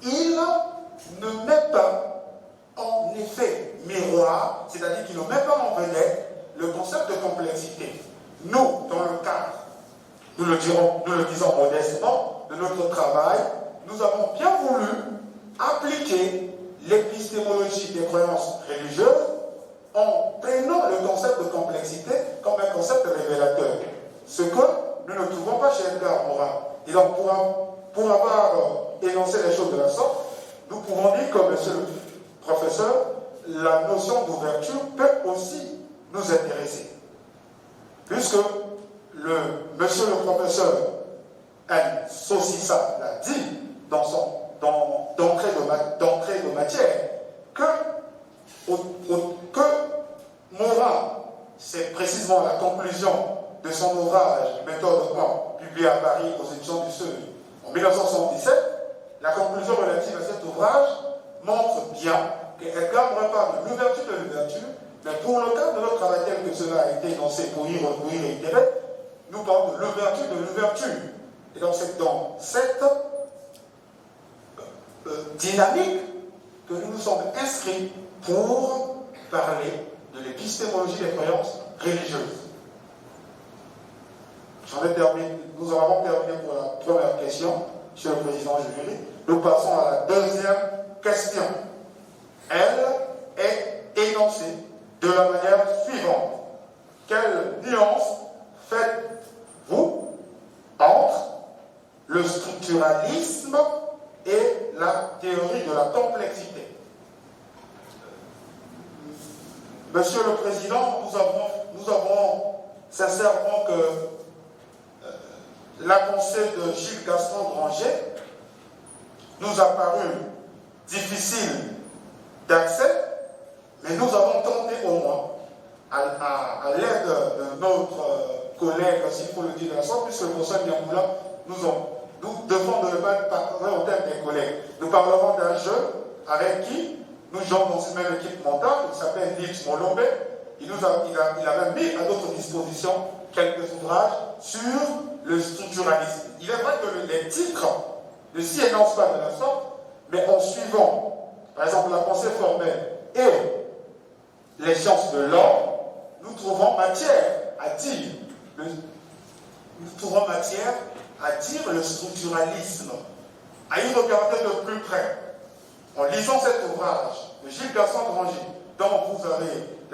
il ne met pas en effet miroir, c'est-à-dire qu'il ne met pas en vedette le concept de complexité. Nous, dans le cadre, nous le disons modestement, de notre travail, nous avons bien voulu appliquer l'épistémologie des croyances religieuses en prenant le concept de complexité comme un concept révélateur. Ce que nous ne trouvons pas chez Edgar Morin. Et donc, pour avoir énoncé les choses de la sorte, nous pouvons dire que, monsieur le professeur, la notion d'ouverture peut aussi nous intéresser. Puisque monsieur le professeur N. Saucissa l'a dit d'entrée de matière, que Morin, c'est précisément la conclusion de son ouvrage Méthode 1, publié à Paris aux éditions du Seuil en 1977, la conclusion relative à cet ouvrage montre bien que Edgar Morin parle de l'ouverture de l'ouverture, mais pour le cas de notre travail tel que cela a été énoncé pour y réitérer, nous parlons de l'ouverture de l'ouverture. Et donc c'est dans cette dynamique que nous nous sommes inscrits pour parler de l'épistémologie des croyances religieuses. Nous avons terminé pour la première question, Monsieur le Président jury. Nous passons à la deuxième question. Elle est énoncée de la manière suivante. Quelle nuance faites-vous entre le structuralisme et la théorie de la complexité? Monsieur le Président, nous avons sincèrement que la pensée de Gilles Gaston Granger nous a paru difficile d'accès, mais nous avons tenté au moins, à l'aide de notre collègue, s'il faut le dire de la sorte, puisque le professeur Niamboula, nous devons ne pas parler au thème des collègues. Nous parlerons d'un jeu avec qui nous jouons dans une même équipe mentale, qui s'appelle Nils Molombe. Il a même mis à notre disposition quelques ouvrages sur le structuralisme. Il est vrai que les titres ne s'y énoncent pas de la sorte, mais en suivant, par exemple, la pensée formelle et les sciences de l'homme, nous trouvons matière à dire le structuralisme, à y regarder de plus près. En lisant cet ouvrage de Gilles Gaston Granger, dont vous avez